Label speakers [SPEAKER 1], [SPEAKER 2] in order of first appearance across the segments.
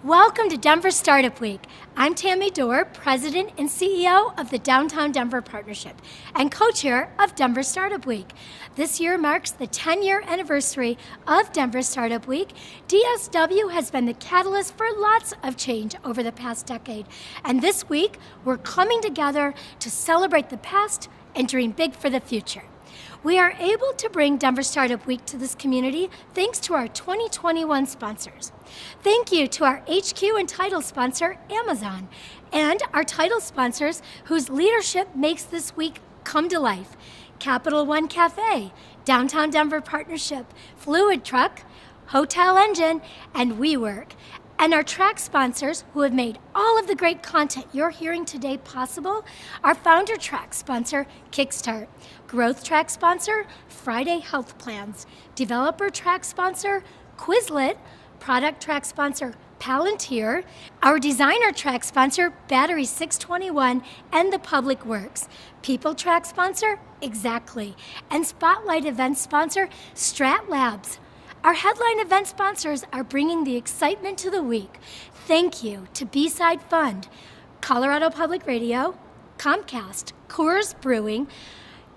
[SPEAKER 1] Welcome to Denver Startup Week. I'm Tammy Dorr, President and CEO of the Downtown Denver Partnership and co-chair of Denver Startup Week. This year marks the 10-year anniversary of Denver Startup Week. DSW has been the catalyst for lots of change over the past decade. And this week, we're coming together to celebrate the past and dream big for the future. We are able to bring Denver Startup Week to this community thanks to our 2021 sponsors. Thank you to our HQ and title sponsor, Amazon, and our title sponsors whose leadership makes this week come to life. Capital One Cafe, Downtown Denver Partnership, Fluid Truck, Hotel Engine, and WeWork. And our track sponsors who have made all of the great content you're hearing today possible, our founder track sponsor, Kickstart, growth track sponsor, Friday Health Plans, developer track sponsor, Quizlet, product track sponsor, Palantir, our designer track sponsor, Battery 621, and the Public Works, people track sponsor, Exactly, and spotlight event sponsor, Strat Labs. Our headline event sponsors are bringing the excitement to the week. Thank you to B-Side Fund, Colorado Public Radio, Comcast, Coors Brewing,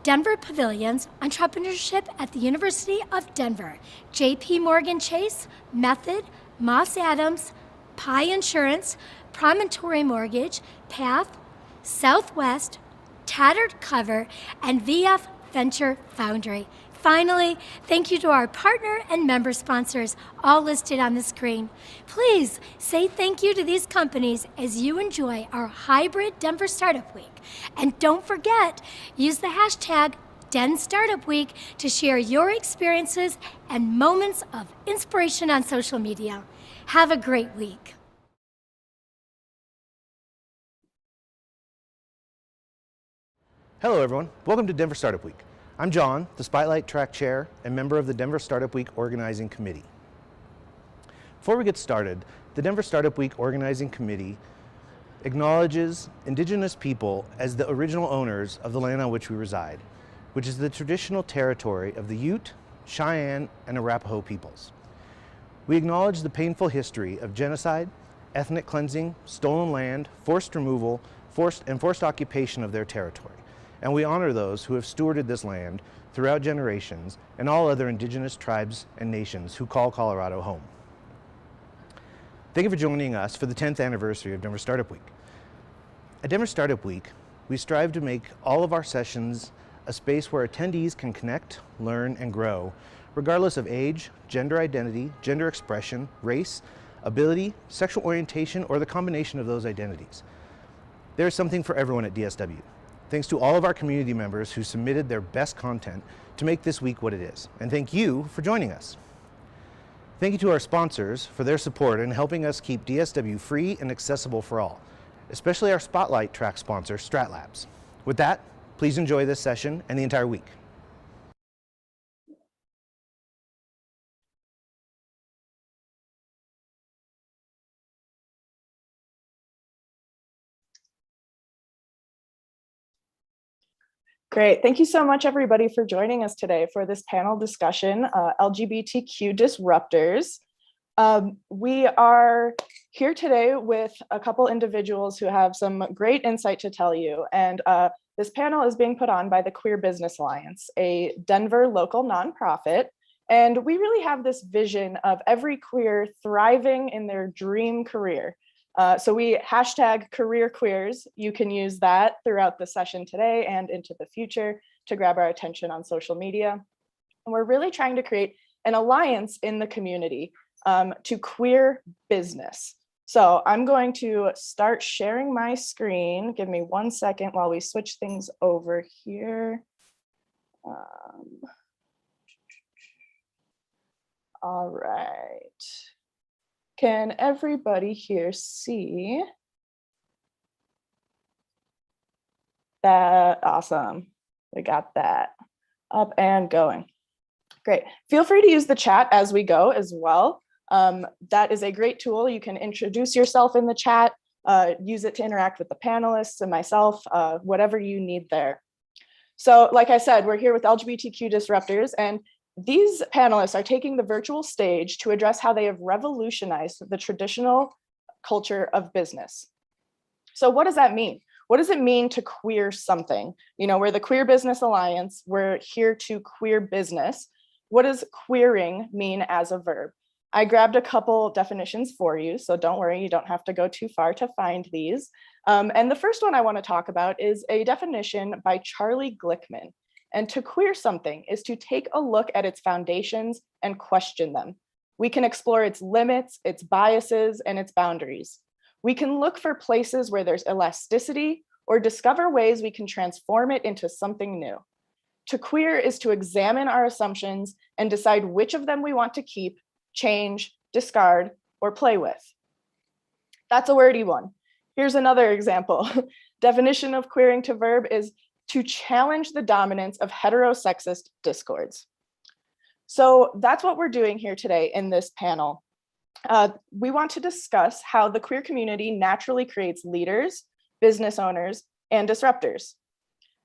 [SPEAKER 1] Denver Pavilions, Entrepreneurship at the University of Denver, JP Morgan Chase, Method, Moss Adams, Pi Insurance, Promontory Mortgage, Path, Southwest, Tattered Cover, and VF Venture Foundry. Finally, thank you to our partner and member sponsors, all listed on the screen. Please say thank you to these companies as you enjoy our hybrid Denver Startup Week. And don't forget, use the hashtag DenStartupWeek to share your experiences and moments of inspiration on social media. Have a great week.
[SPEAKER 2] Hello everyone, welcome to Denver Startup Week. I'm John, the Spotlight Track Chair and member of the Denver Startup Week Organizing Committee. Before we get started, the Denver Startup Week Organizing Committee acknowledges Indigenous people as the original owners of the land on which we reside, which is the traditional territory of the Ute, Cheyenne, and Arapaho peoples. We acknowledge the painful history of genocide, ethnic cleansing, stolen land, forced removal, forced occupation of their territory. And we honor those who have stewarded this land throughout generations and all other Indigenous tribes and nations who call Colorado home. Thank you for joining us for the 10th anniversary of Denver Startup Week. At Denver Startup Week, we strive to make all of our sessions a space where attendees can connect, learn, and grow, regardless of age, gender identity, gender expression, race, ability, sexual orientation, or the combination of those identities. There is something for everyone at DSW. Thanks to all of our community members who submitted their best content to make this week what it is. And thank you for joining us. Thank you to our sponsors for their support in helping us keep DSW free and accessible for all, especially our Spotlight track sponsor, Strat Labs. With that, please enjoy this session and the entire week.
[SPEAKER 3] Great. Thank you so much, everybody, for joining us today for this panel discussion, LGBTQ Disruptors. We are here today with a couple individuals who have some great insight to tell you. And this panel is being put on by the Queer Business Alliance, a Denver local nonprofit. And we really have this vision of every queer thriving in their dream career. So we hashtag career queers. You can use that throughout the session today and into the future to grab our attention on social media. And we're really trying to create an alliance in the community to queer business. So I'm going to start sharing my screen. Give me 1 second while we switch things over here. All right. Can everybody here see that? Awesome. We got that up and going. Great. Feel free to use the chat as we go as well. That is a great tool. You can introduce yourself in the chat, use it to interact with the panelists and myself, whatever you need there. So like I said, we're here with LGBTQ Disruptors, and these panelists are taking the virtual stage to address how they have revolutionized the traditional culture of business. So what does that mean? What does it mean to queer something? You know, we're the Queer Business Alliance. We're here to queer business. What does queering mean as a verb? I grabbed a couple definitions for you, so don't worry, you don't have to go too far to find these. And the first one I want to talk about is a definition by Charlie Glickman. And to queer something is to take a look at its foundations and question them. We can explore its limits, its biases, and its boundaries. We can look for places where there's elasticity or discover ways we can transform it into something new. To queer is to examine our assumptions and decide which of them we want to keep, change, discard, or play with. That's a wordy one. Here's another example. Definition of queering to verb is to challenge the dominance of heterosexist discords. So that's what we're doing here today in this panel. We want to discuss how the queer community naturally creates leaders, business owners, and disruptors.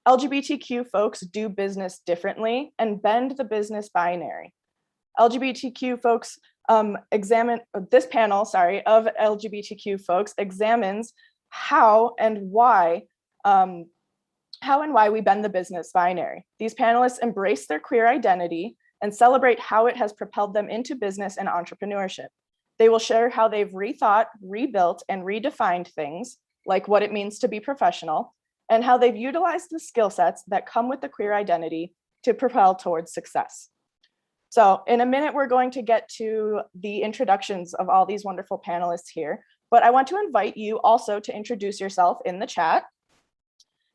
[SPEAKER 3] LGBTQ folks do business differently and bend the business binary. LGBTQ folks this panel of LGBTQ folks examines how and why we bend the business binary. These panelists embrace their queer identity and celebrate how it has propelled them into business and entrepreneurship. They will share how they've rethought, rebuilt, and redefined things, like what it means to be professional, and how they've utilized the skill sets that come with the queer identity to propel towards success. So in a minute, we're going to get to the introductions of all these wonderful panelists here, but I want to invite you also to introduce yourself in the chat.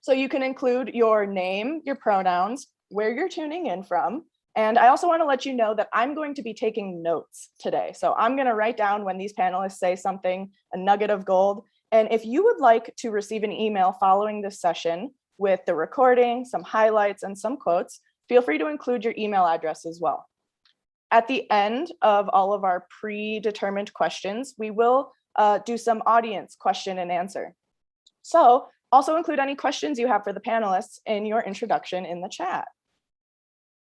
[SPEAKER 3] So you can include your name, your pronouns, where you're tuning in from. And I also want to let you know that I'm going to be taking notes today. So I'm going to write down when these panelists say something, a nugget of gold. And if you would like to receive an email following this session with the recording, some highlights, and some quotes, feel free to include your email address as well. At the end of all of our predetermined questions, we will do some audience question and answer. So also include any questions you have for the panelists in your introduction in the chat.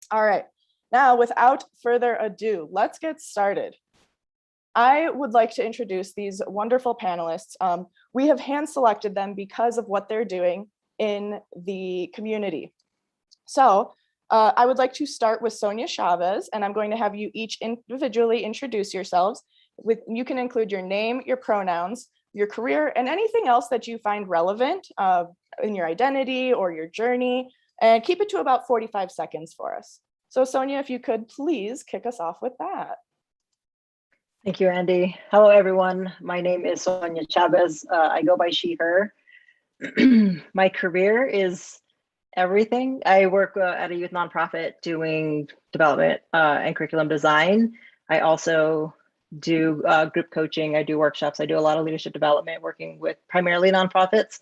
[SPEAKER 3] All right, now without further ado, let's get started. I would like to introduce these wonderful panelists. We have hand selected them because of what they're doing in the community. So I would like to start with Sonia Chavez, and I'm going to have you each individually introduce yourselves. You can include your name, your pronouns, your career, and anything else that you find relevant in your identity or your journey, and keep it to about 45 seconds for us. So Sonia, if you could please kick us off with that.
[SPEAKER 4] Thank you, Andy. Hello, everyone. My name is Sonia Chavez. I go by she, her. My career is everything. I work at a youth nonprofit doing development and curriculum design. I also do group coaching. I do workshops. I do a lot of leadership development, working with primarily nonprofits.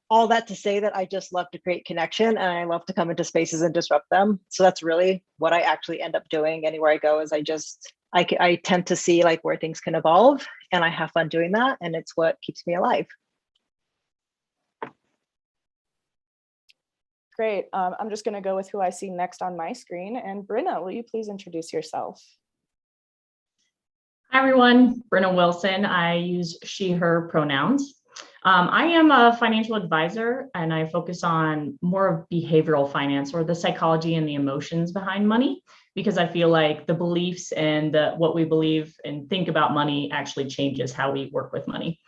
[SPEAKER 4] All that to say that I just love to create connection, and I love to come into spaces and disrupt them. So that's really what I actually end up doing anywhere I go. Is I tend to see like where things can evolve, and I have fun doing that, and it's what keeps me alive.
[SPEAKER 3] Great. I'm just going to go with who I see next on my screen. And Brenna, will you please introduce yourself?
[SPEAKER 5] Hi, everyone. Brenna Wilson. I use she, her pronouns. I am a financial advisor, and I focus on more of behavioral finance, or the psychology and the emotions behind money, because I feel like the beliefs and what we believe and think about money actually changes how we work with money.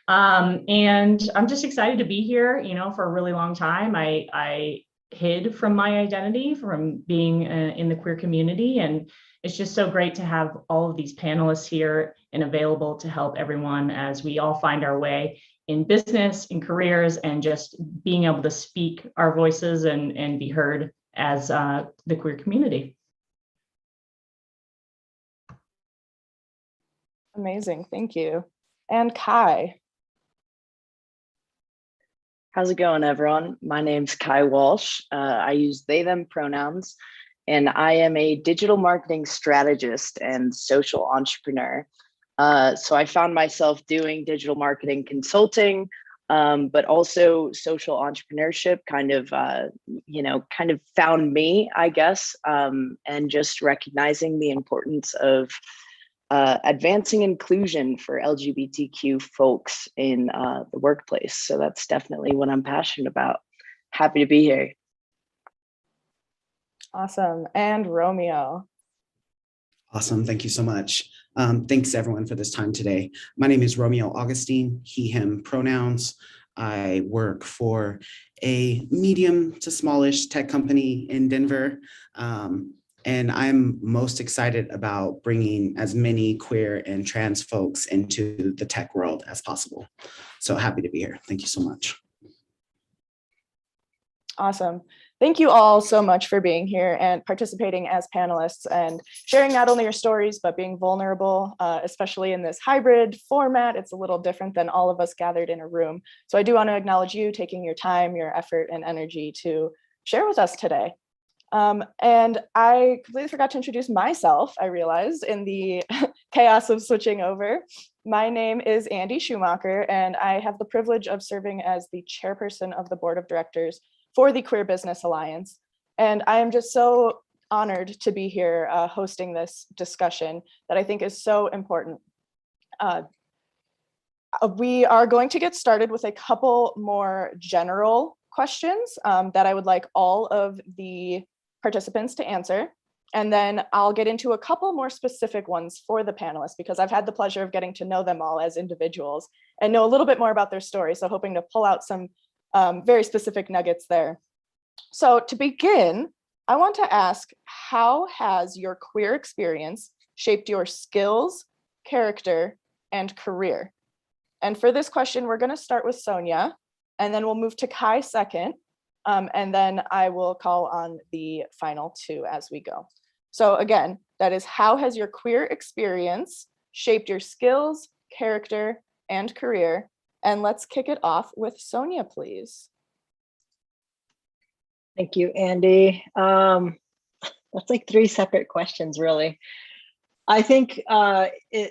[SPEAKER 5] And I'm just excited to be here. You know, for a really long time, I hid from my identity from being in the queer community, and it's just so great to have all of these panelists here and available to help everyone as we all find our way in business, in careers, and just being able to speak our voices and be heard as the queer community.
[SPEAKER 3] Amazing, thank you. And Kai.
[SPEAKER 6] How's it going, everyone? My name's Kai Walsh. I use they, them pronouns, and I am a digital marketing strategist and social entrepreneur. So I found myself doing digital marketing consulting, but also social entrepreneurship kind of found me, I guess, and just recognizing the importance of advancing inclusion for LGBTQ folks in the workplace. So that's definitely what I'm passionate about. Happy to be here.
[SPEAKER 3] Awesome. And Romeo.
[SPEAKER 7] Awesome. Thank you so much. Thanks everyone for this time today. My name is Romeo Augustine, he, him pronouns. I work for a medium to smallish tech company in Denver. And I'm most excited about bringing as many queer and trans folks into the tech world as possible. So happy to be here. Thank you so much.
[SPEAKER 3] Awesome. Thank you all so much for being here and participating as panelists and sharing not only your stories, but being vulnerable, especially in this hybrid format. It's a little different than all of us gathered in a room. So I do want to acknowledge you taking your time, your effort, and energy to share with us today. And I completely forgot to introduce myself, I realized, in the chaos of switching over. My name is Andy Schumacher, and I have the privilege of serving as the chairperson of the board of directors for the Queer Business Alliance. And I am just so honored to be here hosting this discussion that I think is so important. We are going to get started with a couple more general questions that I would like all of the participants to answer. And then I'll get into a couple more specific ones for the panelists because I've had the pleasure of getting to know them all as individuals and know a little bit more about their story. So hoping to pull out some very specific nuggets there. So to begin, I want to ask, how has your queer experience shaped your skills, character, and career? And for this question, we're going to start with Sonia, and then we'll move to Kai second, and then I will call on the final two as we go. So again, that is, how has your queer experience shaped your skills, character, and career? And let's kick it off with Sonia, please.
[SPEAKER 4] Thank you, Andy. That's like three separate questions, really. I think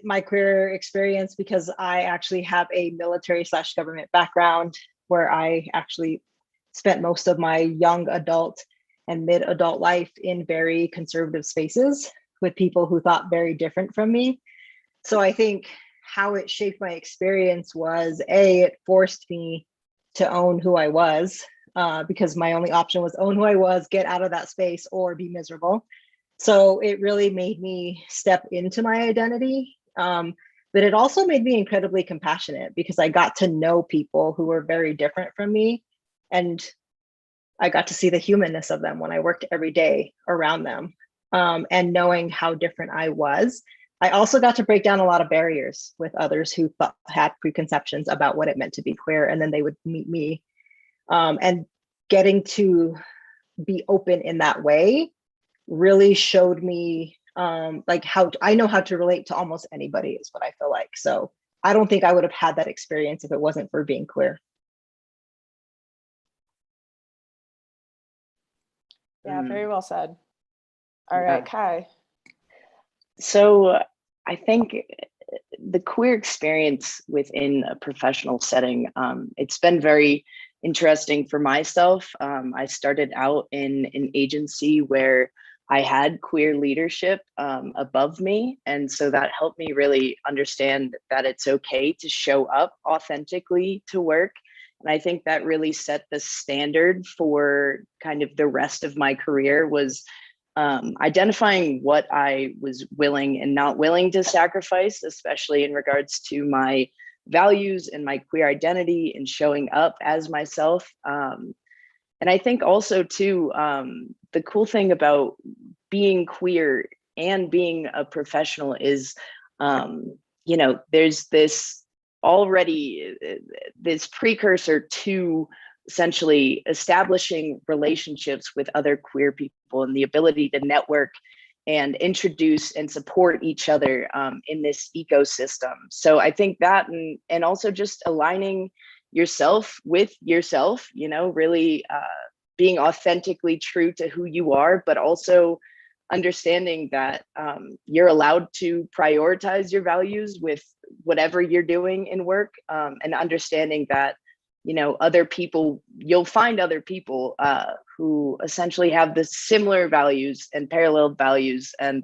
[SPEAKER 4] my career experience, because I actually have a military/government background where I actually spent most of my young adult and mid-adult life in very conservative spaces with people who thought very different from me. So I think how it shaped my experience was, it forced me to own who I was, because my only option was own who I was, get out of that space, or be miserable. So it really made me step into my identity. But it also made me incredibly compassionate because I got to know people who were very different from me. And I got to see the humanness of them when I worked every day around them. And knowing how different I was, I also got to break down a lot of barriers with others who had preconceptions about what it meant to be queer, and then they would meet me. And getting to be open in that way really showed me like how I know how to relate to almost anybody, is what I feel like. So I don't think I would have had that experience if it wasn't for being queer.
[SPEAKER 3] Yeah, very well said. All right, Kai.
[SPEAKER 6] So I think the queer experience within a professional setting, it's been very interesting for myself. I started out in an agency where I had queer leadership above me. And so that helped me really understand that it's okay to show up authentically to work. And I think that really set the standard for kind of the rest of my career, was identifying what I was willing and not willing to sacrifice, especially in regards to my values and my queer identity and showing up as myself. And I think also too, the cool thing about being queer and being a professional is, you know, there's this already this precursor to essentially establishing relationships with other queer people and the ability to network and introduce and support each other in this ecosystem. So I think that, and also just aligning yourself with yourself, you know, really being authentically true to who you are, but also understanding that you're allowed to prioritize your values with whatever you're doing in work, and understanding that, you know, other people, you'll find other people who essentially have the similar values and parallel values. And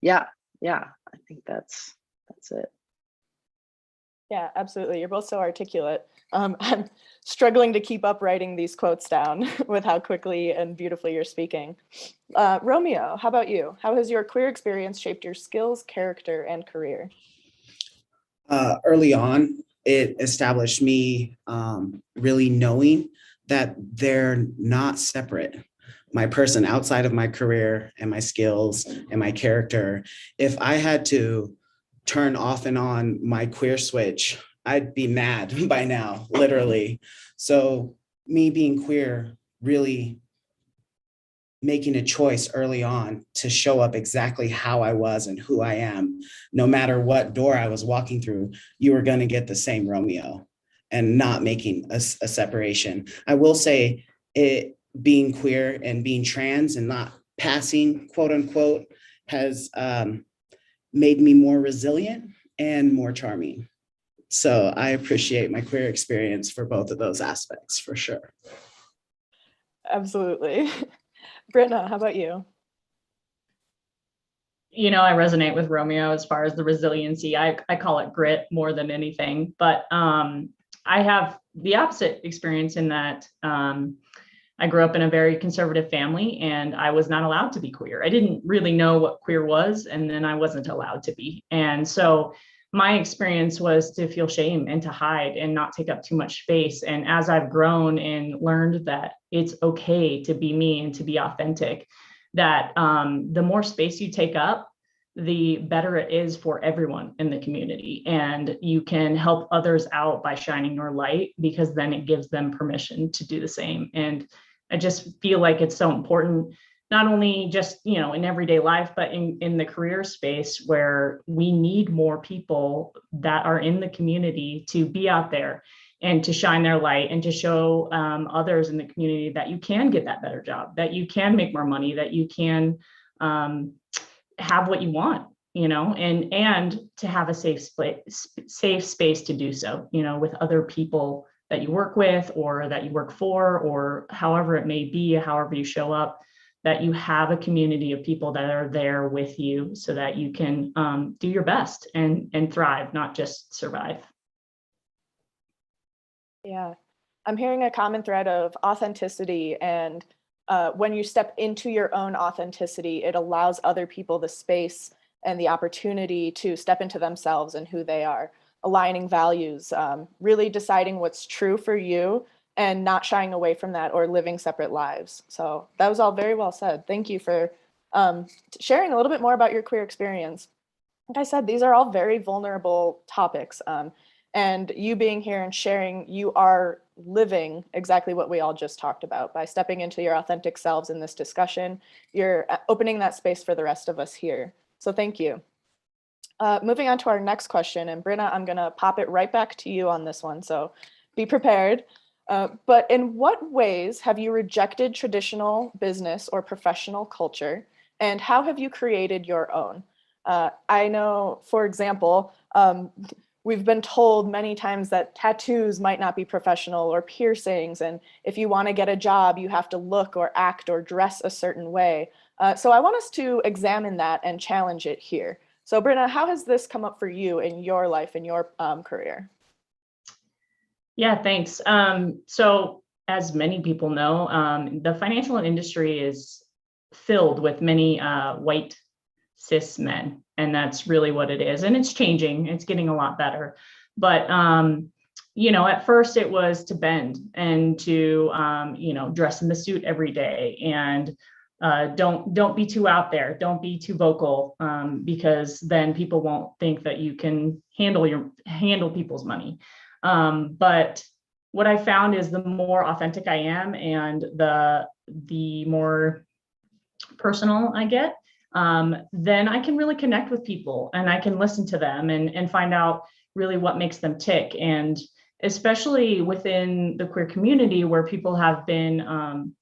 [SPEAKER 6] yeah, I think that's it.
[SPEAKER 3] Yeah, absolutely. You're both so articulate. I'm struggling to keep up writing these quotes down with how quickly and beautifully you're speaking. Romeo, how about you? How has your queer experience shaped your skills, character, and career?
[SPEAKER 7] Early on, it established me really knowing that they're not separate. My person outside of my career and my skills and my character, if I had to turn off and on my queer switch, I'd be mad by now, literally. So me being queer, really making a choice early on to show up exactly how I was and who I am, no matter what door I was walking through, you were going to get the same Romeo, and not making a separation. I will say it, being queer and being trans and not passing, quote unquote, has made me more resilient and more charming. So I appreciate my queer experience for both of those aspects, for sure.
[SPEAKER 3] Absolutely. Brittna, how about you?
[SPEAKER 5] You know, I resonate with Romeo as far as the resiliency. I call it grit more than anything, but I have the opposite experience in that I grew up in a very conservative family and I was not allowed to be queer. I didn't really know what queer was, and then I wasn't allowed to be. And so my experience was to feel shame and to hide and not take up too much space. And as I've grown and learned that it's okay to be me and to be authentic, that the more space you take up, the better it is for everyone in the community. And you can help others out by shining your light, because then it gives them permission to do the same. And I just feel like it's so important, not only just, you know, in everyday life, but in the career space, where we need more people that are in the community to be out there and to shine their light and to show others in the community that you can get that better job, that you can make more money, that you can have what you want, you know, and to have a safe space to do so, you know, with other people that you work with or that you work for, or however it may be, however you show up, that you have a community of people that are there with you so that you can do your best and thrive, not just survive.
[SPEAKER 3] Yeah, I'm hearing a common thread of authenticity, and when you step into your own authenticity, it allows other people the space and the opportunity to step into themselves and who they are, aligning values, really deciding what's true for you and not shying away from that or living separate lives. So that was all very well said. Thank you for sharing a little bit more about your queer experience. Like I said, these are all very vulnerable topics. And you being here and sharing, you are living exactly what we all just talked about. By stepping into your authentic selves in this discussion, you're opening that space for the rest of us here. So thank you. Moving on to our next question, and Brittna, I'm gonna pop it right back to you on this one, so be prepared. But in what ways have you rejected traditional business or professional culture, and how have you created your own? I know, for example, we've been told many times that tattoos might not be professional, or piercings, and if you want to get a job, you have to look or act or dress a certain way. So I want us to examine that and challenge it here. So Brittna, how has this come up for you in your life, in your career?
[SPEAKER 5] Yeah, thanks. So as many people know, the financial industry is filled with many white cis men, and that's really what it is. And it's changing, it's getting a lot better. But, you know, at first it was to bend and to, you know, dress in the suit every day, and don't be too out there, don't be too vocal, because then people won't think that you can handle people's money. But what I found is the more authentic I am and the more personal I get, then I can really connect with people and I can listen to them and find out really what makes them tick. And especially within the queer community, where people have been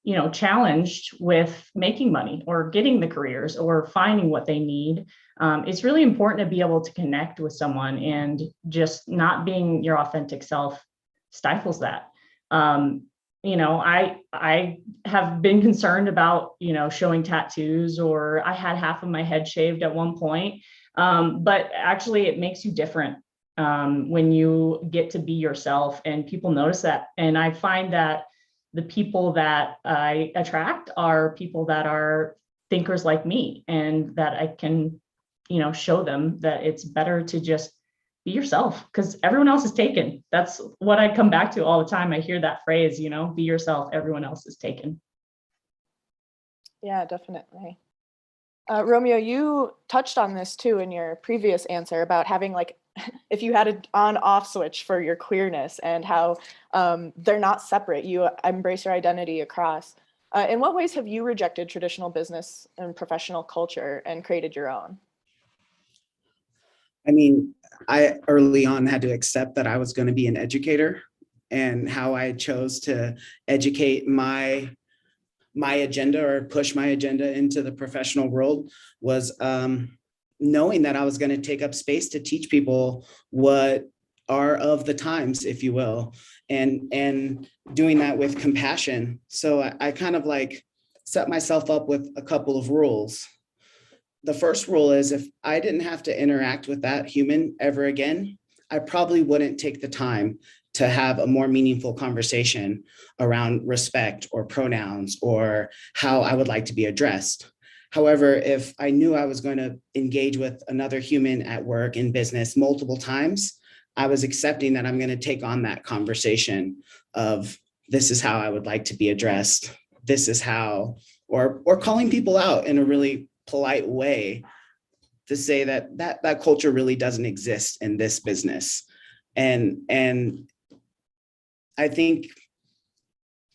[SPEAKER 5] you know, challenged with making money or getting the careers or finding what they need. It's really important to be able to connect with someone, and just not being your authentic self stifles that. I have been concerned about, showing tattoos, or I had half of my head shaved at one point. But actually it makes you different when you get to be yourself, and people notice that. And I find that the people that I attract are people that are thinkers like me, and that I can, show them that it's better to just be yourself, because everyone else is taken. That's what I come back to all the time. I hear that phrase, be yourself, everyone else is taken.
[SPEAKER 3] Yeah, definitely. Romeo, you touched on this too in your previous answer about having if you had an on-off switch for your queerness, and how they're not separate. You embrace your identity across. In what ways have you rejected traditional business and professional culture and created your own?
[SPEAKER 7] I mean, I early on had to accept that I was going to be an educator, and how I chose to educate my agenda, or push my agenda into the professional world, was knowing that I was going to take up space to teach people what are of the times, if you will, and doing that with compassion. So I kind of set myself up with a couple of rules. The first rule is, if I didn't have to interact with that human ever again, I probably wouldn't take the time to have a more meaningful conversation around respect or pronouns or how I would like to be addressed. However, if I knew I was going to engage with another human at work, in business, multiple times, I was accepting that I'm going to take on that conversation of, this is how I would like to be addressed. This is how, or calling people out in a really polite way to say that culture really doesn't exist in this business. And I think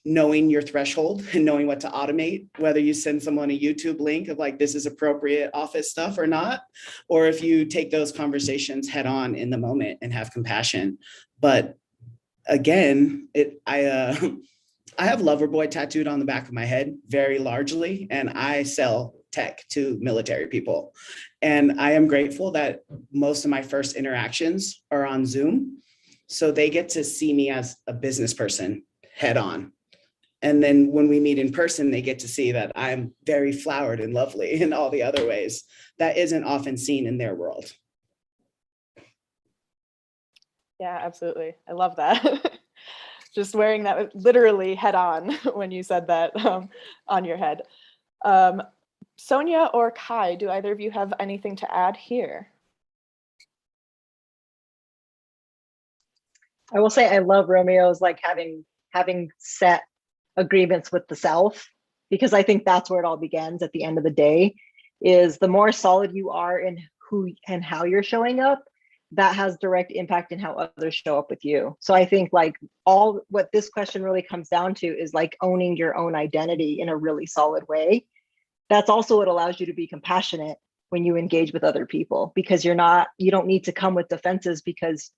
[SPEAKER 7] knowing your threshold and knowing what to automate, whether you send someone a YouTube link of this is appropriate office stuff or not, or if you take those conversations head on in the moment and have compassion. But again, I have Loverboy tattooed on the back of my head very largely, and I sell tech to military people. And I am grateful that most of my first interactions are on Zoom. So they get to see me as a business person head on. And then when we meet in person, they get to see that I'm very flowered and lovely in all the other ways that isn't often seen in their world.
[SPEAKER 3] Yeah, absolutely. I love that. Just wearing that literally head on when you said that on your head. Sonia or Kai, do either of you have anything to add here?
[SPEAKER 4] I will say I love Romeo's having set agreements with the self, because I think that's where it all begins at the end of the day, is the more solid you are in who and how you're showing up, that has direct impact in how others show up with you. So I think all what this question really comes down to is owning your own identity in a really solid way. That's also what allows you to be compassionate when you engage with other people, because you don't need to come with defenses, because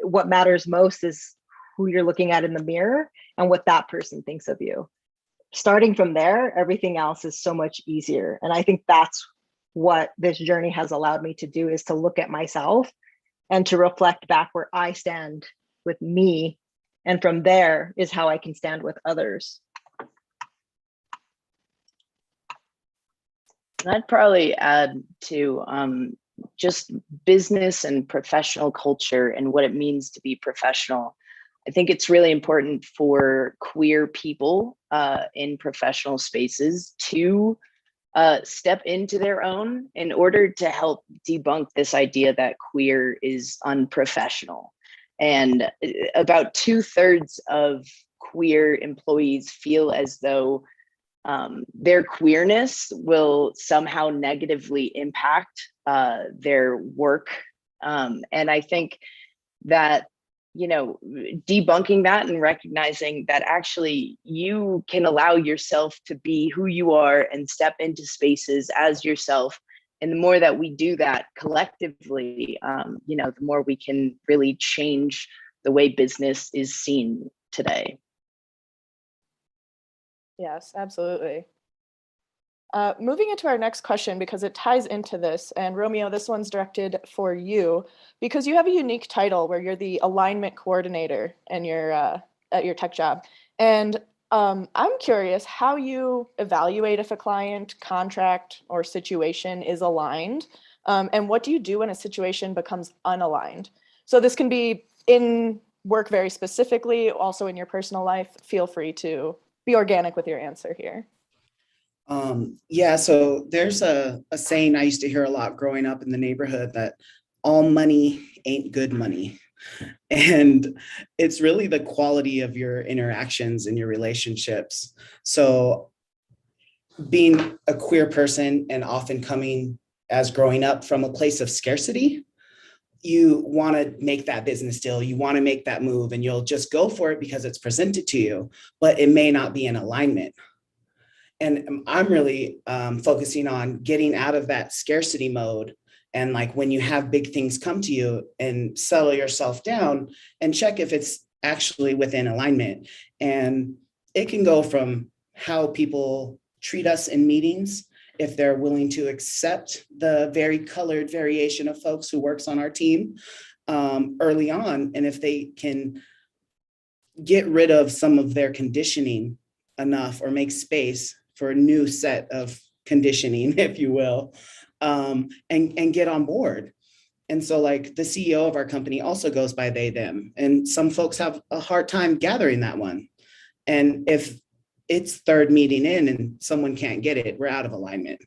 [SPEAKER 4] what matters most is who you're looking at in the mirror and what that person thinks of you. Starting from there, everything else is so much easier. And I think that's what this journey has allowed me to do, is to look at myself and to reflect back where I stand with me. And from there is how I can stand with others.
[SPEAKER 6] I'd probably add to just business and professional culture and what it means to be professional. I think it's really important for queer people in professional spaces to step into their own in order to help debunk this idea that queer is unprofessional. And about 2/3 of queer employees feel as though their queerness will somehow negatively impact their work. And I think that, debunking that and recognizing that actually you can allow yourself to be who you are and step into spaces as yourself. And the more that we do that collectively, the more we can really change the way business is seen today.
[SPEAKER 3] Yes, absolutely. Moving into our next question, because it ties into this, and Romeo, this one's directed for you, because you have a unique title where you're the alignment coordinator in your at your tech job. And I'm curious how you evaluate if a client, contract, or situation is aligned, and what do you do when a situation becomes unaligned? So this can be in work very specifically, also in your personal life. Feel free to be organic with your answer here.
[SPEAKER 7] Yeah, so there's a saying I used to hear a lot growing up in the neighborhood that all money ain't good money. And it's really the quality of your interactions and your relationships. So being a queer person and often coming as growing up from a place of scarcity, you want to make that business deal, you want to make that move, and you'll just go for it because it's presented to you, but it may not be in alignment. And I'm really focusing on getting out of that scarcity mode. And like when you have big things come to you, and settle yourself down and check if it's actually within alignment. And it can go from how people treat us in meetings, if they're willing to accept the very colored variation of folks who works on our team early on, and if they can get rid of some of their conditioning enough or make space for a new set of conditioning, if you will, and get on board. And so like the CEO of our company also goes by they, them. And some folks have a hard time gathering that one. And if it's third meeting in and someone can't get it, we're out of alignment.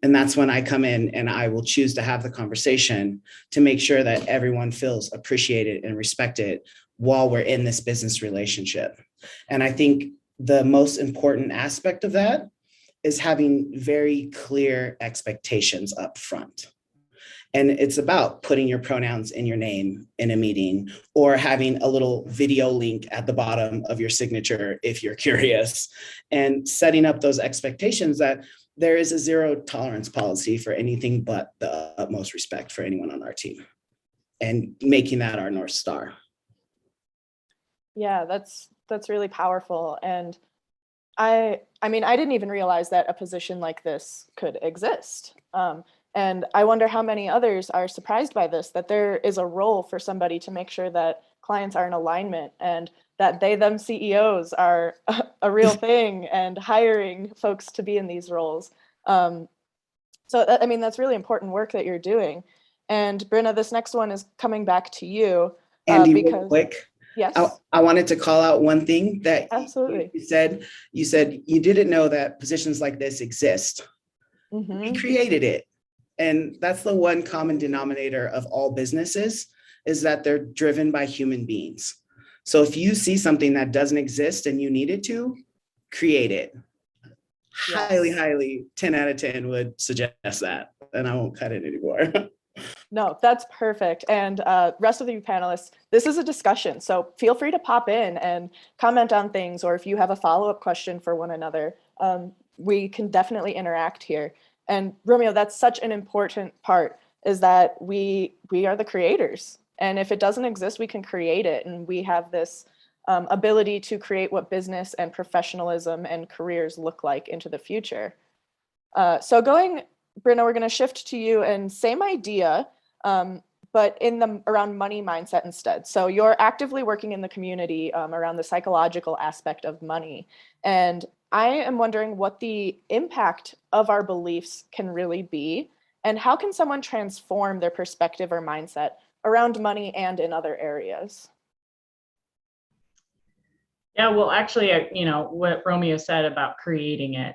[SPEAKER 7] And that's when I come in and I will choose to have the conversation to make sure that everyone feels appreciated and respected while we're in this business relationship. And I think the most important aspect of that is having very clear expectations up front. And it's about putting your pronouns in your name in a meeting, or having a little video link at the bottom of your signature if you're curious, and setting up those expectations that there is a zero tolerance policy for anything but the utmost respect for anyone on our team, and making that our North Star.
[SPEAKER 3] Yeah, that's really powerful. And I mean, I didn't even realize that a position like this could exist. And I wonder how many others are surprised by this, that there is a role for somebody to make sure that clients are in alignment, and that they, them CEOs are a real thing, and hiring folks to be in these roles. So I mean, that's really important work that you're doing. And Brenna, this next one is coming back to you.
[SPEAKER 7] Andy,
[SPEAKER 3] because,
[SPEAKER 7] real quick.
[SPEAKER 3] Yes.
[SPEAKER 7] I wanted to call out one thing that
[SPEAKER 3] Absolutely.
[SPEAKER 7] you said. You said you didn't know that positions like this exist.
[SPEAKER 3] Mm-hmm.
[SPEAKER 7] We created it. And that's the one common denominator of all businesses, is that they're driven by human beings. So if you see something that doesn't exist and you need it to, create it. Yes. Highly, 10 out of 10 would suggest that. And I won't cut it anymore.
[SPEAKER 3] No, that's perfect. And rest of you panelists, this is a discussion. So feel free to pop in and comment on things, or if you have a follow-up question for one another, we can definitely interact here. And Romeo, that's such an important part, is that we are the creators. And if it doesn't exist, we can create it. And we have this ability to create what business and professionalism and careers look like into the future. So Brenna, we're going to shift to you, and same idea, but around money mindset instead. So you're actively working in the community around the psychological aspect of money. And I am wondering what the impact of our beliefs can really be, and how can someone transform their perspective or mindset around money and in other areas?
[SPEAKER 5] Yeah, well, actually, what Romeo said about creating it,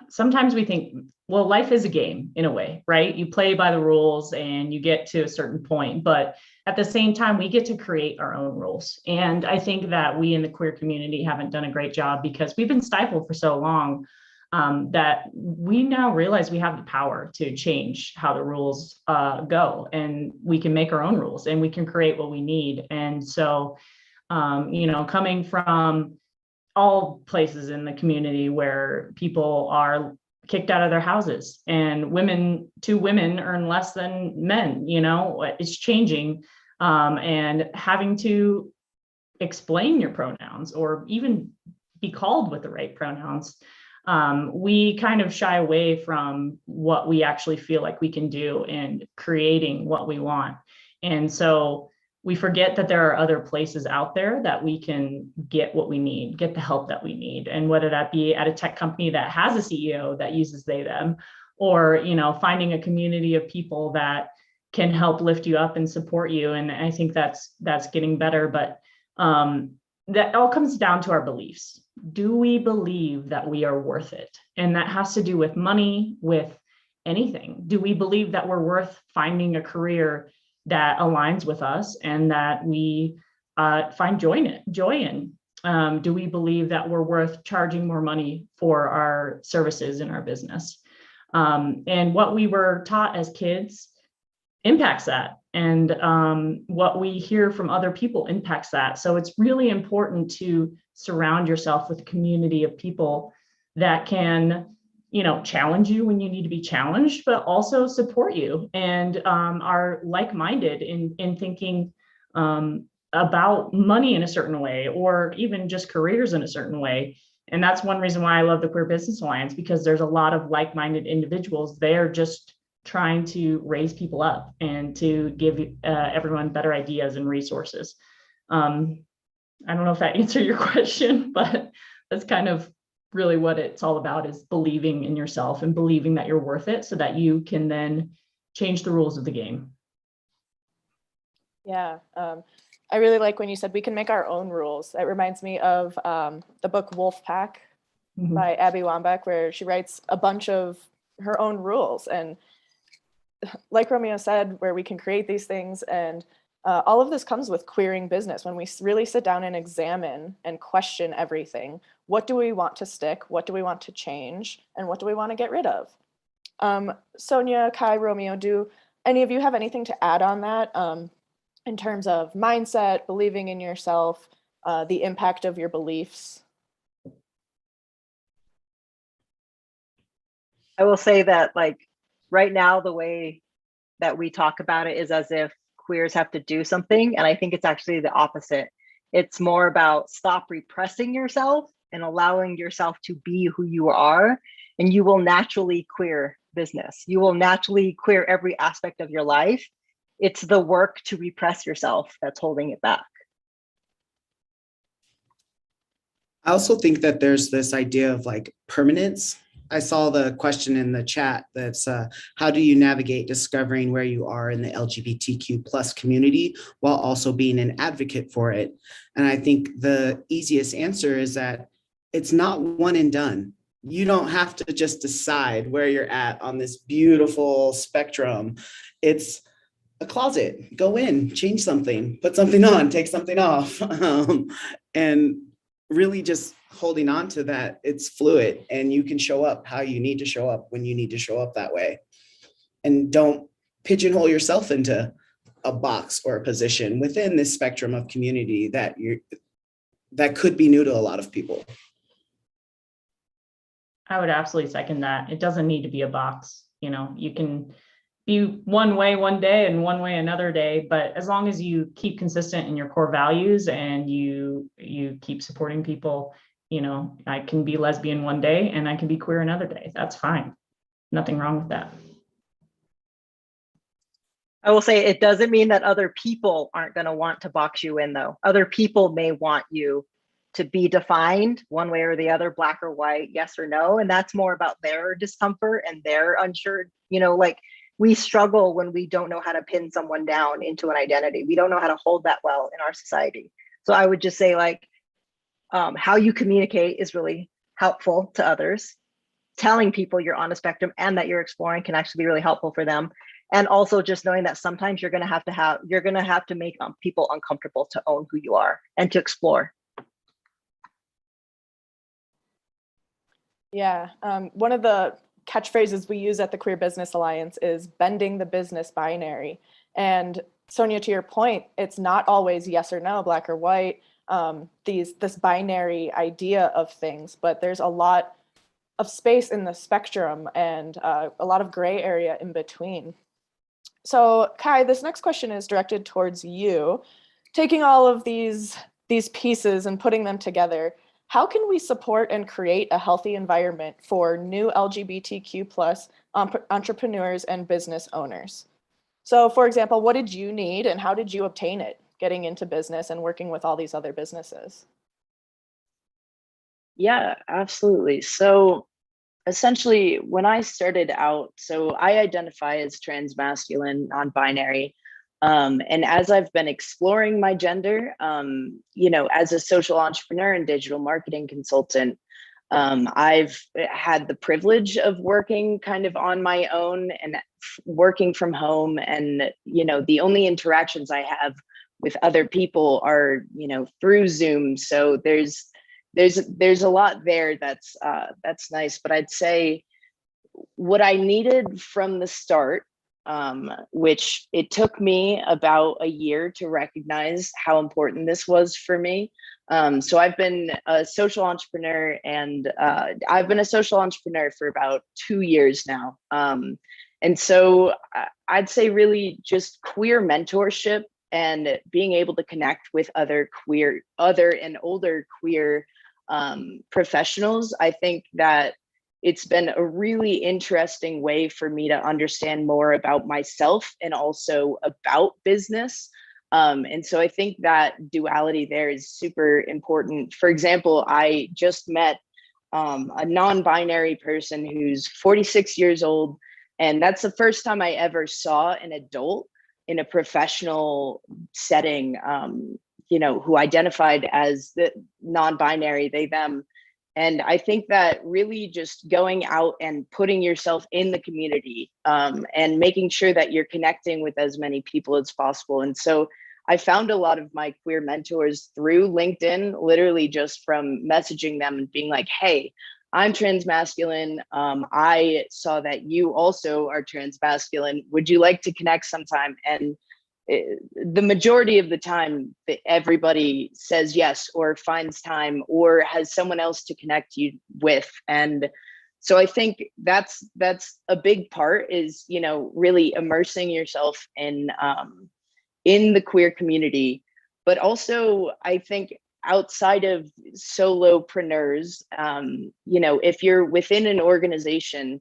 [SPEAKER 5] sometimes we think, well, life is a game in a way, right? You play by the rules and you get to a certain point, but at the same time, we get to create our own rules. And I think that we in the queer community haven't done a great job, because we've been stifled for so long that we now realize we have the power to change how the rules go, and we can make our own rules and we can create what we need. And so, coming from all places in the community where people are kicked out of their houses, and two women earn less than men, it's changing, and having to explain your pronouns or even be called with the right pronouns. We kind of shy away from what we actually feel like we can do and creating what we want. And so we forget that there are other places out there that we can get what we need, get the help that we need. And whether that be at a tech company that has a CEO that uses they, them, or, finding a community of people that can help lift you up and support you. And I think that's getting better, but that all comes down to our beliefs. Do we believe that we are worth it? And that has to do with money, with anything. Do we believe that we're worth finding a career that aligns with us and that we find joy in? Do we believe that we're worth charging more money for our services in our business? And what we were taught as kids impacts that. And what we hear from other people impacts that. So it's really important to surround yourself with a community of people that can, challenge you when you need to be challenged, but also support you and are like-minded in thinking about money in a certain way, or even just careers in a certain way. And that's one reason why I love the Queer Business Alliance, because there's a lot of like-minded individuals there just trying to raise people up and to give everyone better ideas and resources. I don't know if that answered your question, but that's kind of really what it's all about, is believing in yourself and believing that you're worth it so that you can then change the rules of the game.
[SPEAKER 3] Yeah, I really like when you said we can make our own rules. It reminds me of the book Wolfpack by Abby Wambach, where she writes a bunch of her own rules. And like Romeo said, where we can create these things, and all of this comes with queering business. When we really sit down and examine and question everything, what do we want to stick? What do we want to change? And what do we want to get rid of? Sonia, Kai, Romeo, do any of you have anything to add on that in terms of mindset, believing in yourself, the impact of your beliefs?
[SPEAKER 4] I will say that, like, right now, the way that we talk about it is as if queers have to do something. And I think it's actually the opposite. It's more about stop repressing yourself and allowing yourself to be who you are. And you will naturally queer business. You will naturally queer every aspect of your life. It's the work to repress yourself that's holding it back.
[SPEAKER 7] I also think that there's this idea of like permanence. I saw the question in the chat that's how do you navigate discovering where you are in the LGBTQ plus community while also being an advocate for it? And I think the easiest answer is that it's not one and done. You don't have to just decide where you're at on this beautiful spectrum. It's a closet. Go in, change something, put something on, take something off. And really just holding on to that, it's fluid and you can show up how you need to show up when you need to show up that way. And don't pigeonhole yourself into a box or a position within this spectrum of community that could be new to a lot of people.
[SPEAKER 5] I would absolutely second that. It doesn't need to be a box. You can be one way one day and one way another day, but as long as you keep consistent in your core values and you keep supporting people, I can be lesbian one day and I can be queer another day. That's fine. Nothing wrong with that.
[SPEAKER 4] I will say it doesn't mean that other people aren't going to want to box you in, though. Other people may want you to be defined one way or the other, black or white, yes or no. And that's more about their discomfort and their unsure, like we struggle when we don't know how to pin someone down into an identity. We don't know how to hold that well in our society. So I would just say, like, how you communicate is really helpful to others. Telling people you're on a spectrum and that you're exploring can actually be really helpful for them. And also just knowing that sometimes you're going to have to make people uncomfortable to own who you are and to explore.
[SPEAKER 3] Yeah, one of the catchphrases we use at the Queer Business Alliance is bending the business binary. And Sonia, to your point, it's not always yes or no, black or white, this binary idea of things, but there's a lot of space in the spectrum and a lot of gray area in between. So Kai, this next question is directed towards you. Taking all of these pieces and putting them together, how can we support and create a healthy environment for new LGBTQ plus entrepreneurs and business owners? So for example, what did you need and how did you obtain it? getting into business and working with all these other businesses?
[SPEAKER 6] Yeah, absolutely. So essentially, when I started out, so I identify as transmasculine, non-binary. And as I've been exploring my gender, as a social entrepreneur and digital marketing consultant, I've had the privilege of working kind of on my own and working from home. And, the only interactions I have with other people are, through Zoom. So there's a lot there that's nice. But I'd say what I needed from the start, which it took me about a year to recognize how important this was for me. So I've been a social entrepreneur, and I've been a social entrepreneur for about 2 years now. And so I'd say really just queer mentorship and being able to connect with other and older queer professionals. I think that it's been a really interesting way for me to understand more about myself and also about business. And so I think that duality there is super important. For example, I just met a non-binary person who's 46 years old, and that's the first time I ever saw an adult in a professional setting, who identified as the non-binary, they, them. And I think that really just going out and putting yourself in the community, and making sure that you're connecting with as many people as possible. And so I found a lot of my queer mentors through LinkedIn, literally just from messaging them and being like, hey, I'm transmasculine. I saw that you also are transmasculine. Would you like to connect sometime? And the majority of the time that everybody says yes, or finds time, or has someone else to connect you with. And so I think that's a big part, is really immersing yourself in the queer community. But also I think outside of solopreneurs, if you're within an organization,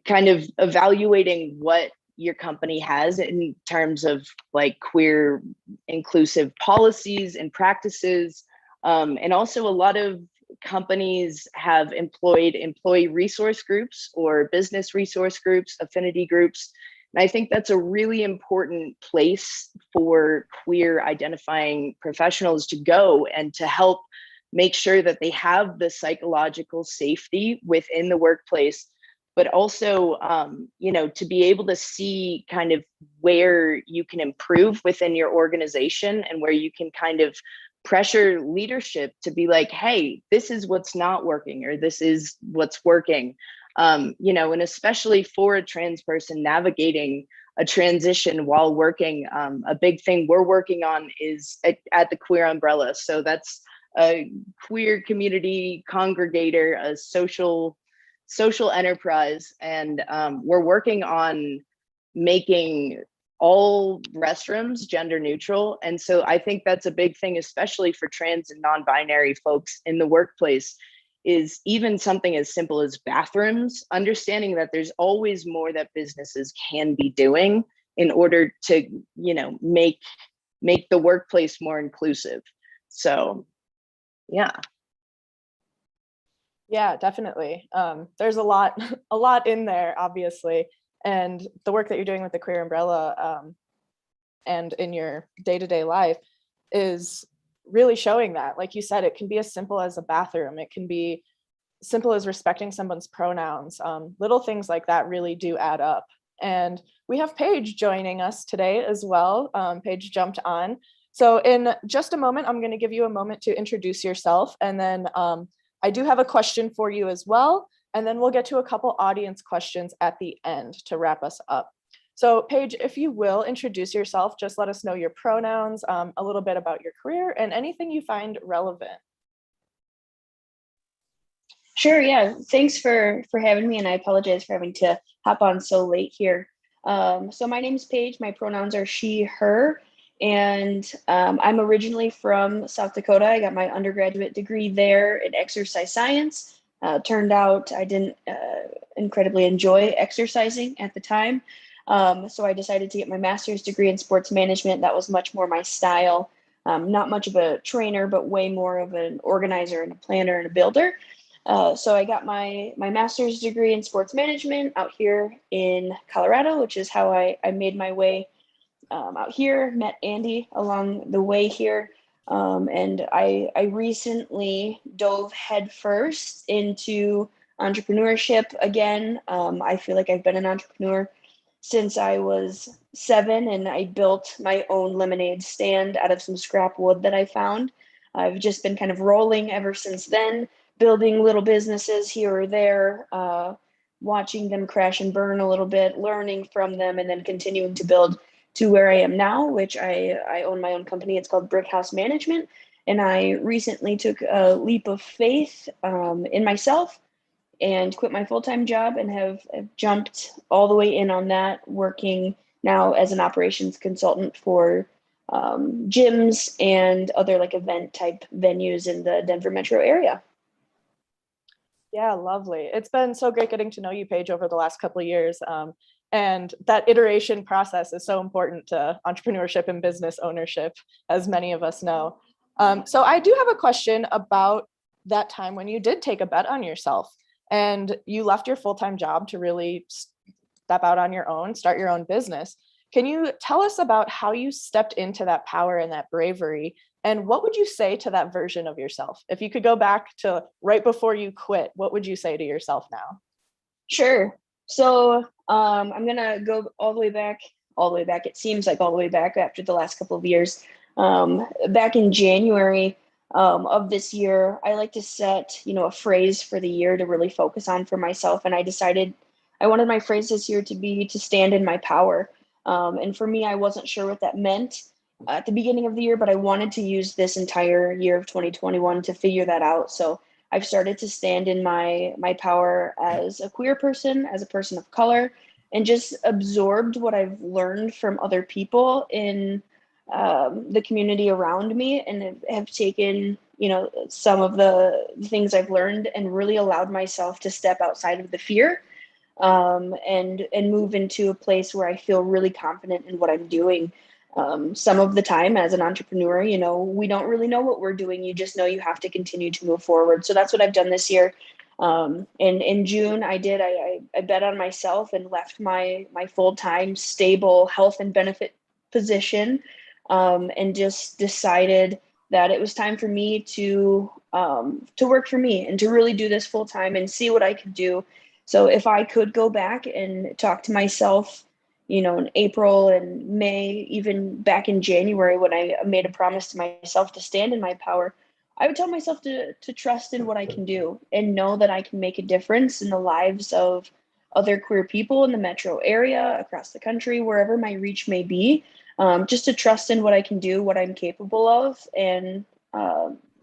[SPEAKER 6] kind of evaluating what your company has in terms of like queer inclusive policies and practices. And also a lot of companies have employed employee resource groups or business resource groups, affinity groups. And I think that's a really important place for queer identifying professionals to go and to help make sure that they have the psychological safety within the workplace, but also, to be able to see kind of where you can improve within your organization and where you can kind of pressure leadership to be like, hey, this is what's not working, or this is what's working. And especially for a trans person navigating a transition while working, a big thing we're working on is at the Queer Umbrella. So that's a queer community congregator, a social enterprise. And we're working on making all restrooms gender neutral. And so I think that's a big thing, especially for trans and non-binary folks in the workplace, is even something as simple as bathrooms, understanding that there's always more that businesses can be doing in order to, make the workplace more inclusive. So, yeah.
[SPEAKER 3] Yeah, definitely. There's a lot in there, obviously. And the work that you're doing with the Queer Umbrella, and in your day-to-day life, is really showing that. Like you said, it can be as simple as a bathroom. It can be simple as respecting someone's pronouns. Little things like that really do add up. And we have Paige joining us today as well. Paige jumped on. So in just a moment, I'm going to give you a moment to introduce yourself. And then I do have a question for you as well. And then we'll get to a couple audience questions at the end to wrap us up. So Paige, if you will, introduce yourself, just let us know your pronouns, a little bit about your career, and anything you find relevant.
[SPEAKER 8] Sure, yeah. Thanks for having me, and I apologize for having to hop on so late here. So my name is Paige. My pronouns are she, her, and I'm originally from South Dakota. I got my undergraduate degree there in exercise science. Turned out I didn't incredibly enjoy exercising at the time. So I decided to get my master's degree in sports management. That was much more my style. Not much of a trainer, but way more of an organizer and a planner and a builder. So I got my master's degree in sports management out here in Colorado, which is how I made my way out here. Met Andy along the way here. And I recently dove headfirst into entrepreneurship again. I feel like I've been an entrepreneur since I was 7, and I built my own lemonade stand out of some scrap wood that I found. I've just been kind of rolling ever since then, building little businesses here or there, watching them crash and burn a little bit, learning from them, and then continuing to build to where I am now, which I own my own company. It's called Brick House Management. And I recently took a leap of faith in myself and quit my full-time job and have jumped all the way in on that, working now as an operations consultant for gyms and other like event type venues in the Denver metro area.
[SPEAKER 3] Yeah, lovely. It's been so great getting to know you, Paige, over the last couple of years. And that iteration process is so important to entrepreneurship and business ownership, as many of us know. So I do have a question about that time when you did take a bet on yourself and you left your full-time job to really step out on your own, start your own business. Can you tell us about how you stepped into that power and that bravery? And what would you say to that version of yourself? If you could go back to right before you quit, what would you say to yourself now?
[SPEAKER 8] Sure. So I'm gonna go all the way back. It seems like all the way back after the last couple of years. Back in January of this year, I like to set, a phrase for the year to really focus on for myself. And I decided I wanted my phrase this year to be to stand in my power. And for me, I wasn't sure what that meant at the beginning of the year, but I wanted to use this entire year of 2021 to figure that out. So I've started to stand in my power as a queer person, as a person of color, and just absorbed what I've learned from other people in the community around me, and have taken, some of the things I've learned and really allowed myself to step outside of the fear, and move into a place where I feel really confident in what I'm doing. Some of the time as an entrepreneur, we don't really know what we're doing. You just know you have to continue to move forward. So that's what I've done this year. And in June, I bet on myself and left my full-time stable health and benefit position, and just decided that it was time for me to work for me and to really do this full time and see what I could do. So if I could go back and talk to myself, in April and May, even back in January, when I made a promise to myself to stand in my power, I would tell myself to trust in what I can do and know that I can make a difference in the lives of other queer people in the metro area, across the country, wherever my reach may be. Just to trust in what I can do, what I'm capable of, and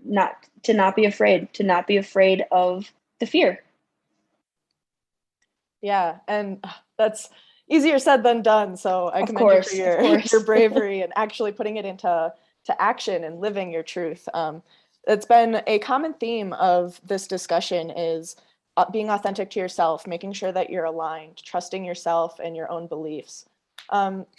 [SPEAKER 8] not be afraid of the fear.
[SPEAKER 3] Yeah, and that's easier said than done. So I commend you for your bravery and actually putting it into action and living your truth. It's been a common theme of this discussion is being authentic to yourself, making sure that you're aligned, trusting yourself and your own beliefs.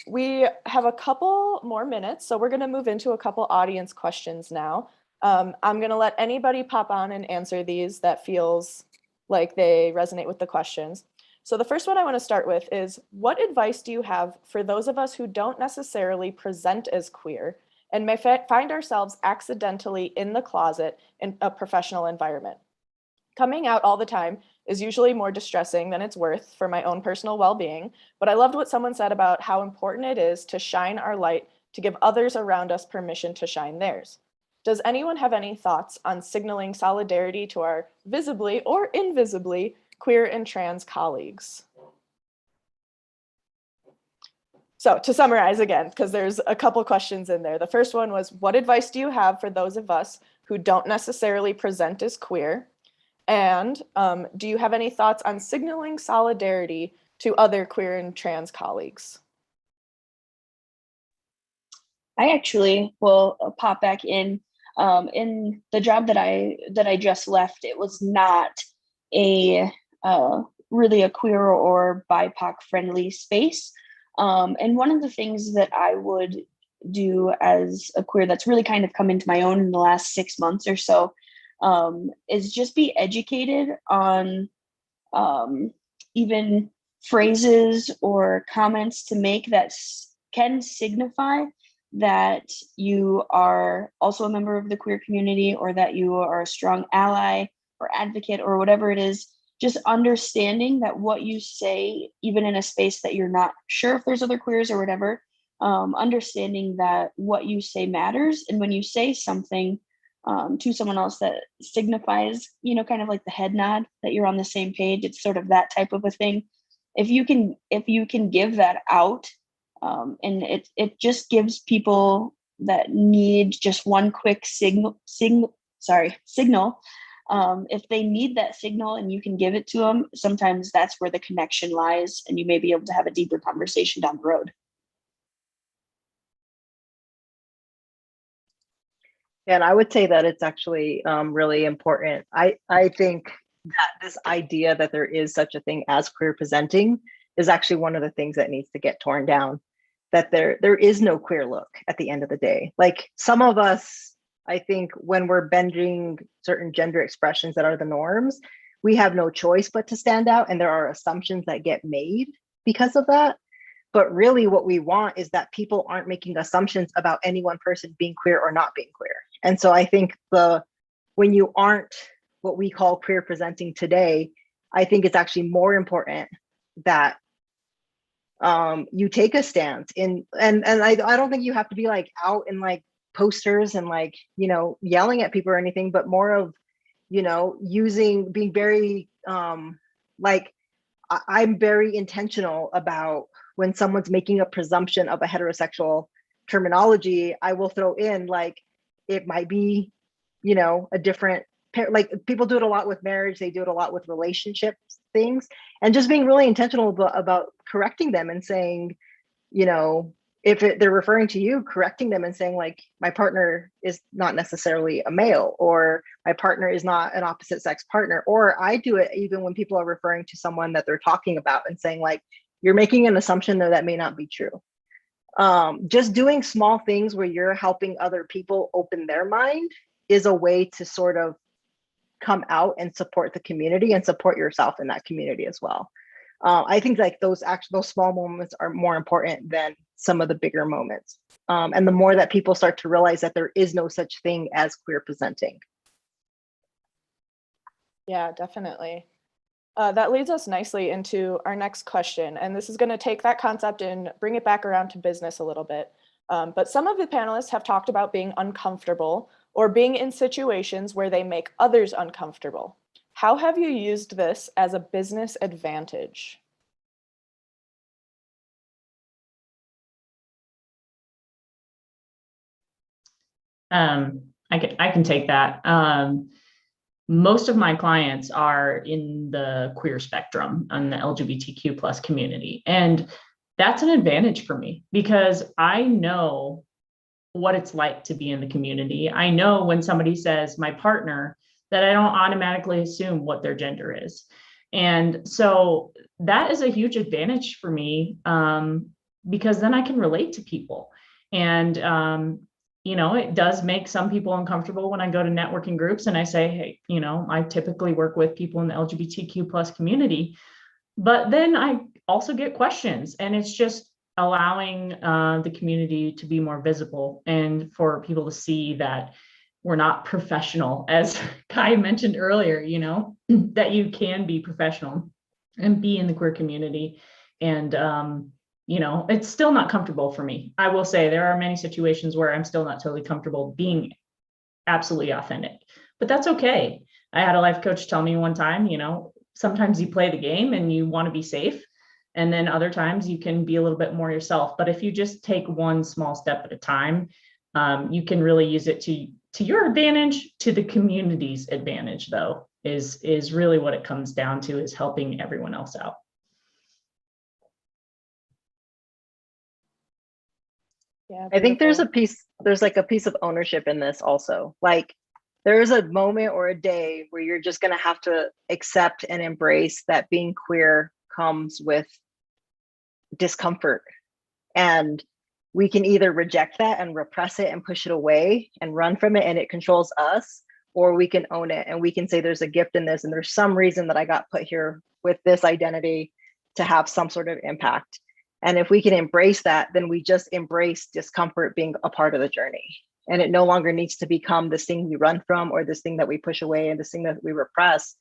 [SPEAKER 3] We have a couple more minutes, so we're going to move into a couple audience questions now. I'm going to let anybody pop on and answer these that feels like they resonate with the questions. So the first one I want to start with is, what advice do you have for those of us who don't necessarily present as queer and may find ourselves accidentally in the closet in a professional environment? Coming out all the time is usually more distressing than it's worth for my own personal well-being, but I loved what someone said about how important it is to shine our light to give others around us permission to shine theirs. Does anyone have any thoughts on signaling solidarity to our visibly or invisibly queer and trans colleagues? So to summarize again, because there's a couple questions in there. The first one was, what advice do you have for those of us who don't necessarily present as queer? And do you have any thoughts on signaling solidarity to other queer and trans colleagues?
[SPEAKER 8] I actually will pop back in. In the job that I just left, it was not a really a queer or BIPOC friendly space. And one of the things that I would do as a queer that's really kind of come into my own in the last 6 months or so, is just be educated on even phrases or comments to make that can signify that you are also a member of the queer community, or that you are a strong ally or advocate or whatever it is. Just understanding that what you say, even in a space that you're not sure if there's other queers or whatever, understanding that what you say matters. And when you say something to someone else that signifies, kind of like the head nod that you're on the same page, it's sort of that type of a thing. If you can give that out, and it just gives people that need just one quick signal. If they need that signal and you can give it to them, sometimes that's where the connection lies, and you may be able to have a deeper conversation down the road.
[SPEAKER 4] And I would say that it's actually really important. I think that this idea that there is such a thing as queer presenting is actually one of the things that needs to get torn down. That there is no queer look at the end of the day. Like, some of us, I think, when we're bending certain gender expressions that are the norms, we have no choice but to stand out, and there are assumptions that get made because of that. But really what we want is that people aren't making assumptions about any one person being queer or not being queer. And so I think when you aren't what we call queer presenting today, I think it's actually more important that you take a stance and I don't think you have to be like out in like posters and like, yelling at people or anything, but more of, being very like, I'm very intentional about when someone's making a presumption of a heterosexual terminology, I will throw in like, it might be, a different, like, people do it a lot with marriage, they do it a lot with relationships things, and just being really intentional about correcting them and saying, if they're referring to you, correcting them and saying like, my partner is not necessarily a male, or my partner is not an opposite sex partner. Or I do it even when people are referring to someone that they're talking about and saying like, you're making an assumption that may not be true. Just doing small things where you're helping other people open their mind is a way to sort of come out and support the community and support yourself in that community as well. I think like those small moments are more important than some of the bigger moments. And the more that people start to realize that there is no such thing as queer presenting.
[SPEAKER 3] Yeah, definitely. That leads us nicely into our next question. And this is going to take that concept and bring it back around to business a little bit. But some of the panelists have talked about being uncomfortable or being in situations where they make others uncomfortable. How have you used this as a business advantage?
[SPEAKER 5] I can take that. Most of my clients are in the queer spectrum and the LGBTQ plus community. And that's an advantage for me because I know what it's like to be in the community. I know when somebody says my partner, that I don't automatically assume what their gender is. And so that is a huge advantage for me because then I can relate to people. And it does make some people uncomfortable when I go to networking groups and I say, hey, I typically work with people in the LGBTQ plus community, but then I also get questions, and it's just allowing the community to be more visible and for people to see that we're not professional, as Kai mentioned earlier, that you can be professional and be in the queer community. And it's still not comfortable for me. I will say there are many situations where I'm still not totally comfortable being absolutely authentic, but that's okay. I had a life coach tell me one time, sometimes you play the game and you want to be safe. And then other times you can be a little bit more yourself. But if you just take one small step at a time, you can really use it to your advantage, to the community's advantage, though, is really what it comes down to, is helping everyone else out.
[SPEAKER 3] Yeah,
[SPEAKER 4] I think there's
[SPEAKER 3] beautiful.
[SPEAKER 4] like a piece of ownership in this also. Like, there's a moment or a day where you're just going to have to accept and embrace that being queer comes with discomfort And we can either reject that and repress it and push it away and run from it and it controls us, or we can own it and we can say there's a gift in this and there's some reason that I got put here with this identity to have some sort of impact. And if we can embrace that, then we just embrace discomfort being a part of the journey. And it no longer needs to become this thing we run from or this thing that we push away and this thing that we repress.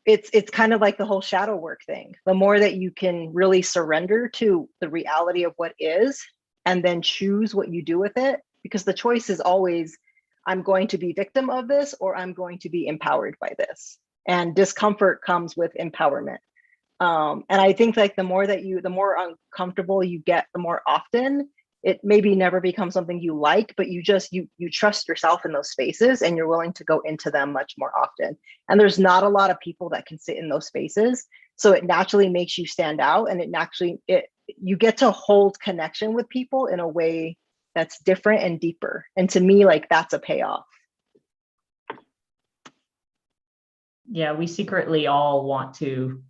[SPEAKER 4] It's kind of like the whole shadow work thing. The more that you can really surrender to the reality of what is, and then choose what you do with it, because the choice is always, I'm going to be victim of this or I'm going to be empowered by this. And discomfort comes with empowerment. And I think like the more uncomfortable you get, the more often it maybe never becomes something you like, but you trust yourself in those spaces and you're willing to go into them much more often. And there's not a lot of people that can sit in those spaces. So it naturally makes you stand out, and you get to hold connection with people in a way that's different and deeper. And to me, like that's a payoff.
[SPEAKER 5] Yeah, we secretly all want to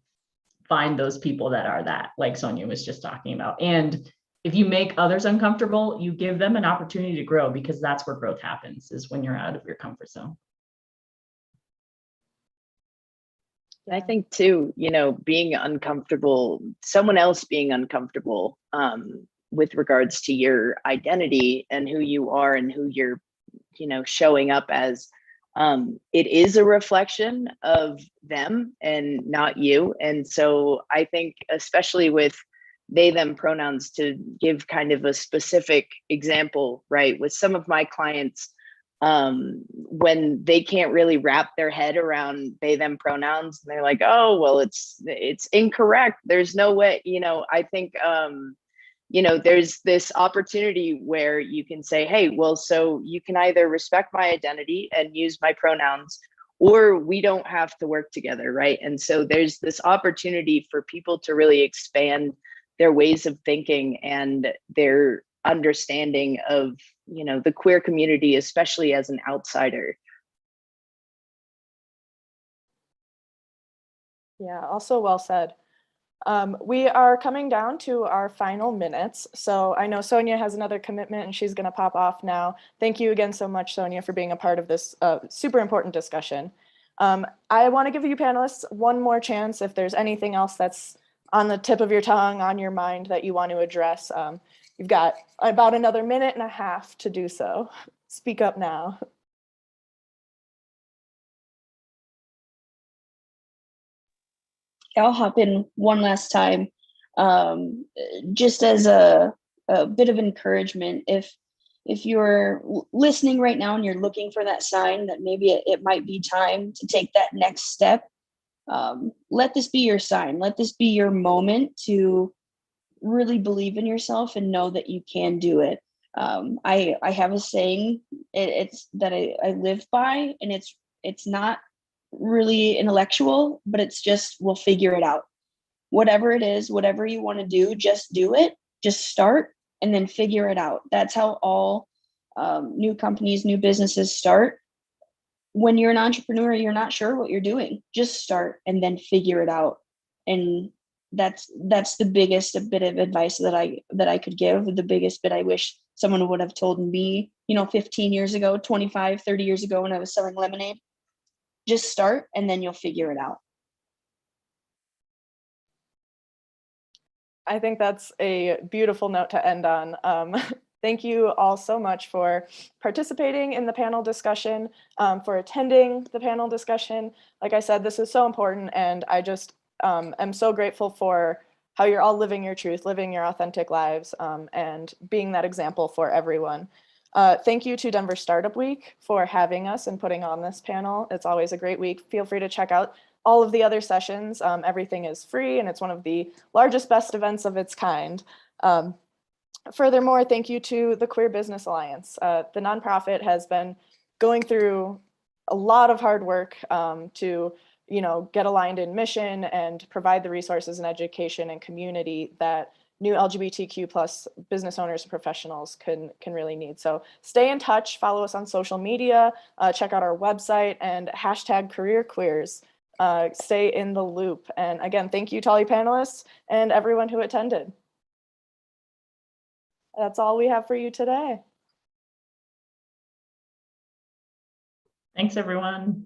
[SPEAKER 5] find those people that are that, like Sonia was just talking about. And if you make others uncomfortable, you give them an opportunity to grow, because that's where growth happens, is when you're out of your comfort zone.
[SPEAKER 6] I think too, being uncomfortable, someone else being uncomfortable with regards to your identity and who you are and who you're, showing up as, it is a reflection of them and not you. And so I think, especially with they, them pronouns, to give kind of a specific example, right? With some of my clients, when they can't really wrap their head around they, them pronouns, and they're like, oh, well, it's incorrect. There's no way, I think, there's this opportunity where you can say, hey, well, so you can either respect my identity and use my pronouns, or we don't have to work together, right? And so there's this opportunity for people to really expand their ways of thinking and their understanding of, the queer community, especially as an outsider.
[SPEAKER 3] Yeah, also well said. We are coming down to our final minutes. So I know Sonia has another commitment and she's going to pop off now. Thank you again so much, Sonia, for being a part of this super important discussion. I want to give you panelists one more chance if there's anything else that's on the tip of your tongue, on your mind that you want to address. You've got about another minute and a half to do so. Speak up now.
[SPEAKER 8] I'll hop in one last time, just as a bit of encouragement. If you're listening right now and you're looking for that sign that maybe it might be time to take that next step, let this be your sign. Let this be your moment to really believe in yourself and know that you can do it. I have a saying it's that I live by, and it's not really intellectual, but it's just, we'll figure it out. Whatever it is, whatever you want to do, just do it. Just start and then figure it out. That's how all new companies, new businesses start. When you're an entrepreneur, you're not sure what you're doing. Just start and then figure it out. And that's the biggest bit of advice that I could give. The biggest bit I wish someone would have told me, 15 years ago, 25, 30 years ago, when I was selling lemonade. Just start and then you'll figure it out.
[SPEAKER 3] I think that's a beautiful note to end on. Thank you all so much for participating in the panel discussion, for attending the panel discussion. Like I said, this is so important, and I just am so grateful for how you're all living your truth, living your authentic lives, and being that example for everyone. Thank you to Denver Startup Week for having us and putting on this panel. It's always a great week. Feel free to check out all of the other sessions. Everything is free, and it's one of the largest, best events of its kind. Furthermore, thank you to the Queer Business Alliance. The nonprofit has been going through a lot of hard work to get aligned in mission and provide the resources and education and community that new LGBTQ plus business owners and professionals can really need. So stay in touch, follow us on social media, check out our website, and #CareerQueers. Stay in the loop. And again, thank you to all you panelists and everyone who attended. That's all we have for you today.
[SPEAKER 5] Thanks, everyone.